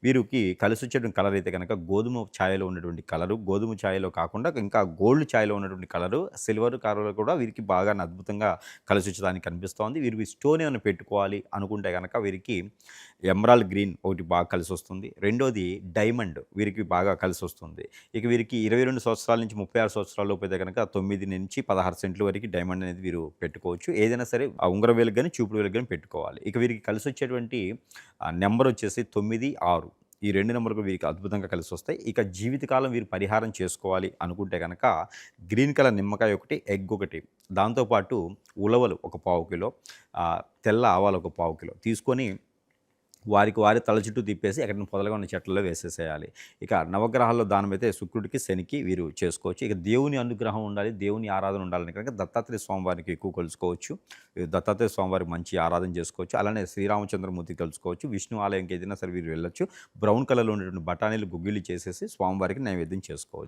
వీరికి కలిసొచ్చేటువంటి కలర్ అయితే గనక గోధుమ ఛాయలో ఉన్నటువంటి కలరు, గోధుమ ఛాయలో కాకుండా ఇంకా గోల్డ్ ఛాయలో ఉన్నటువంటి కలరు, సిల్వర్ కలర్ కూడా వీరికి బాగా అద్భుతంగా కలిసొచ్చేదానికి కనిపిస్తోంది. వీరికి స్టోన్ ఏమైనా పెట్టుకోవాలి అనుకుంటే గనక వీరికి ఎమరాల్డ్ గ్రీన్ ఒకటి బాగా కలిసొస్తుంది. రెండోది డైమండ్ వీరికి బాగా కలిసొస్తుంది. ఇక వీరికి 22 సంవత్సరాల నుంచి 36 సంవత్సరాల లోపు అయితే గనక 9-16 సెంట్ల వరకు డైమండ్ అనేది వీరు పెట్టుకోవచ్చు. ఏదైనా సరే ఆ ఉంగరం వేలుకి గాని, చూపుడు వేలుకి గాని పెట్టుకోవాలి. ఇక వీరికి కలిసొచ్చేటువంటి నంబర్ వచ్చేసి 9, 6. ఈ 2 నంబర్‌లు వీరికి అద్భుతంగా కలిసొస్తాయి. ఇక జీవితకాలం వీరు పరిహారం చేసుకోవాలి అనుకుంటే గనక గ్రీన్ కలర్ నిమ్మకాయ ఒకటి, ఎగ్ ఒకటి, దాంతో పాటు ఉలవలు ఒక పావు కిలో, తెల్ల ఆవాలు ఒక పావు కిలో తీసుకొని వారికి వారి తల చుట్టూ తిప్పేసి ఎక్కడైనా పొదలుగా ఉన్న చెట్లలో వేసేసేయాలి. ఇక నవగ్రహాల్లో దానమైతే శుక్రుడికి, శనికి వీరు చేసుకోవచ్చు. ఇక దేవుని అనుగ్రహం ఉండాలి, దేవుని ఆరాధన ఉండాలని కనుక దత్తాత్రేయ స్వామివారికి ఎక్కువ కొలుసుకోవచ్చు. దత్తాత్రేయ స్వామివారికి మంచి ఆరాధన చేసుకోవచ్చు. అలానే శ్రీరామచంద్రమూర్తికి కలుసుకోవచ్చు. విష్ణు ఆలయంకి ఏదైనా సరే వీరు వెళ్ళొచ్చు. బ్రౌన్ కలర్‌లో ఉండేటువంటి బఠానీలు, గుగ్గిళ్ళు చేసేసి స్వామివారికి నైవేద్యం చేసుకోవచ్చు.